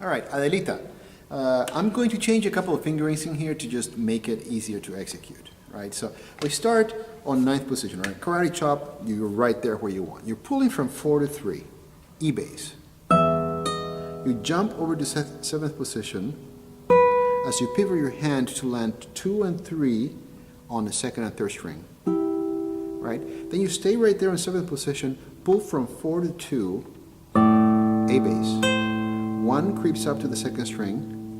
All right, Adelita, I'm going to change a couple of fingerings in here to just make it easier to execute, right? So we start on ninth position, right? Karate chop, you're right there where you want. You're pulling from 4 to 3, E base. You jump over to seventh position as you pivot your hand to land 2 and 3 on the second and third string, right? Then you stay right there in seventh position, pull from 4 to 2, A base. 1 creeps up to the second string,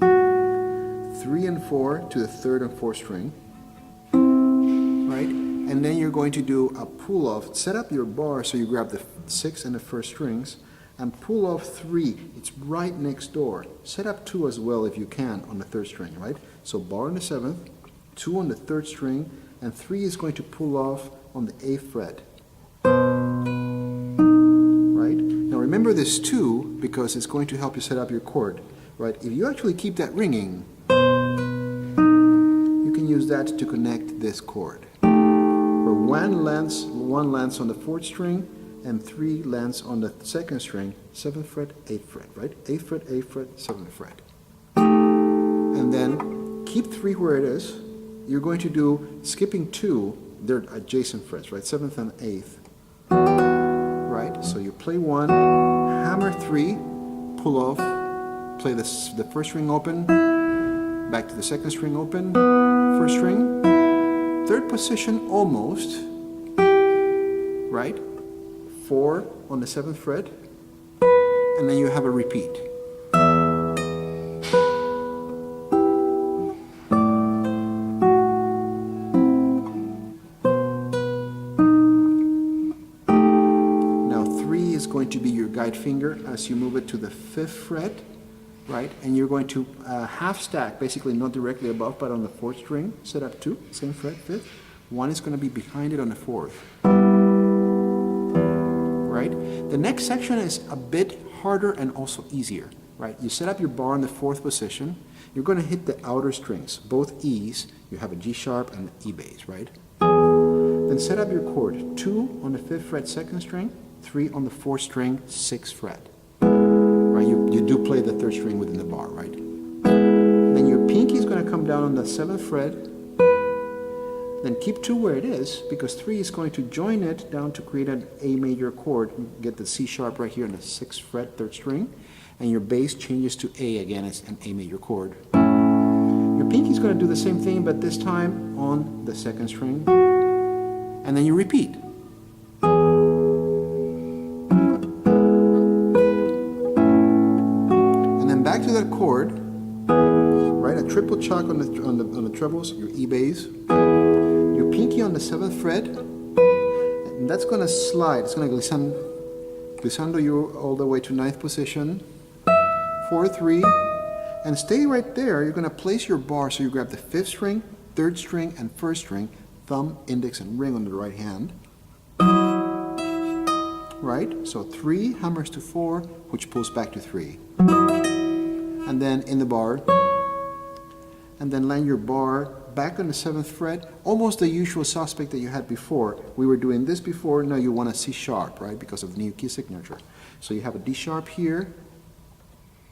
3 and 4 to the third and fourth string, right? And then you're going to do a pull off. Set up your bar so you grab the 6 and the first strings and pull off 3. It's right next door. Set up 2 as well if you can on the third string, right? So bar on the 7th, 2 on the third string, and 3 is going to pull off on the 8th fret. Remember this 2 because it's going to help you set up your chord, right? If you actually keep that ringing, you can use that to connect this chord. Where 1 lands on the 4th string and 3 lands on the 2nd string, 7th fret, 8th fret, right? 8th fret, 8th fret, 7th fret. And then keep 3 where it is. You're going to do skipping 2, they're adjacent frets, right? 7th and 8th. So you play 1, hammer 3, pull off, play the first string open, back to the second string open, first string, third position almost, right? 4 on the 7th fret, and then you have a repeat. Going to be your guide finger as you move it to the 5th fret, right? And you're going to half stack, basically not directly above, but on the 4th string, set up 2, same fret, 5th. 1 is going to be behind it on the 4th, right? The next section is a bit harder and also easier, right? You set up your bar in the 4th position. You're going to hit the outer strings, both E's. You have a G sharp and an E bass, right? Then set up your chord, 2 on the 5th fret, 2nd string, 3 on the 4th string, 6th fret. Right? You do play the 3rd string within the bar, right? Then your pinky is going to come down on the 7th fret. Then keep 2 where it is, because 3 is going to join it down to create an A major chord. You get the C sharp right here on the 6th fret, 3rd string. And your bass changes to A again as an A major chord. Your pinky is going to do the same thing, but this time on the 2nd string. And then you repeat. Back to that chord, right? A triple chalk on the trebles, your E bass, your pinky on the 7th fret, and that's going to slide. It's going to glissando you all the way to 9th position, 4, 3, and stay right there. You're going to place your bar so you grab the 5th string, 3rd string, and 1st string, thumb, index, and ring on the right hand. Right? So 3 hammers to 4, which pulls back to 3. And then in the bar, and then land your bar back on the 7th fret, almost the usual suspect that you had before. We were doing this before, now you want a C sharp, right, because of new key signature. So you have a D sharp here,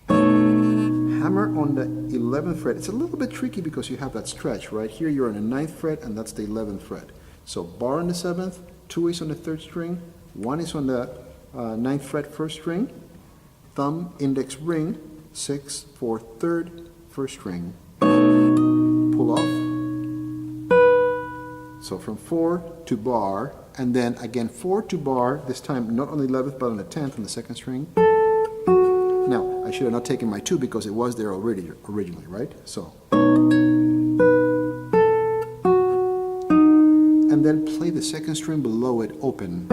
hammer on the 11th fret. It's a little bit tricky because you have that stretch, right? Here you're on the 9th fret, and that's the 11th fret. So bar on the 7th, 2 is on the 3rd string, 1 is on the 9th fret, 1st string, thumb, index, ring, 6, 4, 3rd, 1st string, pull off. So from 4 to bar, and then again 4 to bar, this time not on the 11th but on the 10th on the 2nd string. Now, I should have not taken my 2 because it was there already originally, right? So. And then play the 2nd string below it open,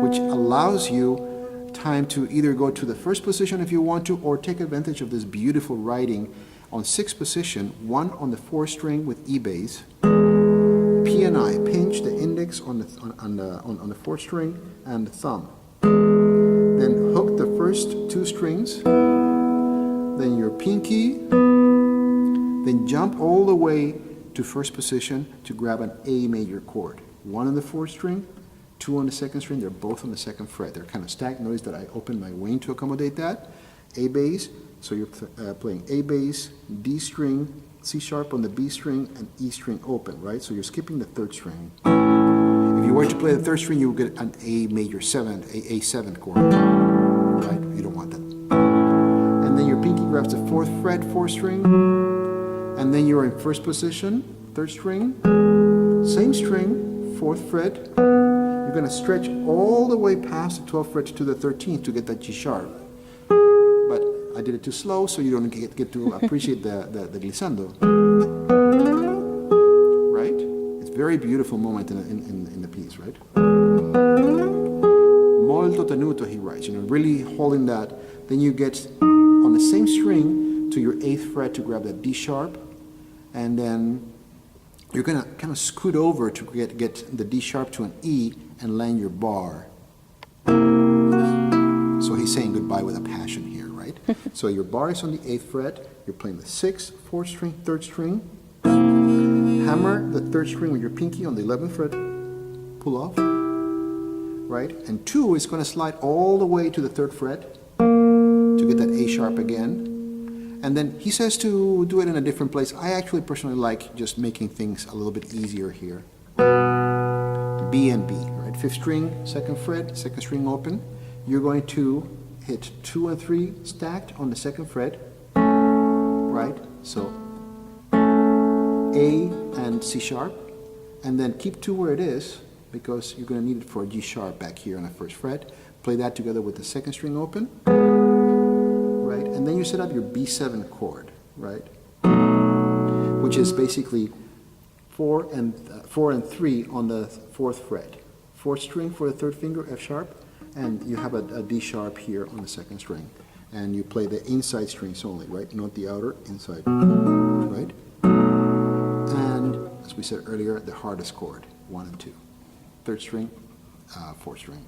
which allows you time to either go to the 1st position if you want to, or take advantage of this beautiful writing on 6th position, 1 on the 4th string with E bass, P and I, pinch the index on the 4th string and the thumb. Then hook the first 2 strings, then your pinky, then jump all the way to 1st position to grab an A major chord. 1 on the 4th string, 2 on the 2nd string, they're both on the 2nd fret. They're kind of stacked. Notice that I opened my wing to accommodate that. A bass, So you're playing A bass, D string, C sharp on the B string, and E string open, right? So you're skipping the third string. If you were to play the third string, you would get an A major 7, A7 chord, right? You don't want that. And then your pinky grabs the 4th fret, 4th string, and then you're in first position, 3rd string, same string, 4th fret. You're going to stretch all the way past the 12th fret to the 13th to get that G sharp. But I did it too slow, so you don't get to appreciate the glissando. Right? It's a very beautiful moment in the piece, right? Molto tenuto, he writes, really holding that. Then you get on the same string to your 8th fret to grab that D sharp, and then you're going to kind of scoot over to get the D sharp to an E and land your bar. So he's saying goodbye with a passion here, right? So your bar is on the 8th fret, you're playing the 6th, 4th string, 3rd string, hammer the 3rd string with your pinky on the 11th fret, pull off, right? And 2 is going to slide all the way to the 3rd fret to get that A sharp again. And then he says to do it in a different place. I actually personally like just making things a little bit easier here. B and B, right? 5th string, 2nd fret, 2nd string open. You're going to hit 2 and 3 stacked on the 2nd fret, right? So A and C sharp, and then keep 2 where it is because you're going to need it for a G sharp back here on the 1st fret. Play that together with the 2nd string open. Right? And then you set up your B7 chord, right? Which is basically 4 and 3 on the 4th fret. 4th string for the 3rd finger, F sharp, and you have a D sharp here on the 2nd string. And you play the inside strings only, right? Not the outer, inside, right? And as we said earlier, the hardest chord, 1 and 2. 3rd string, 4th string.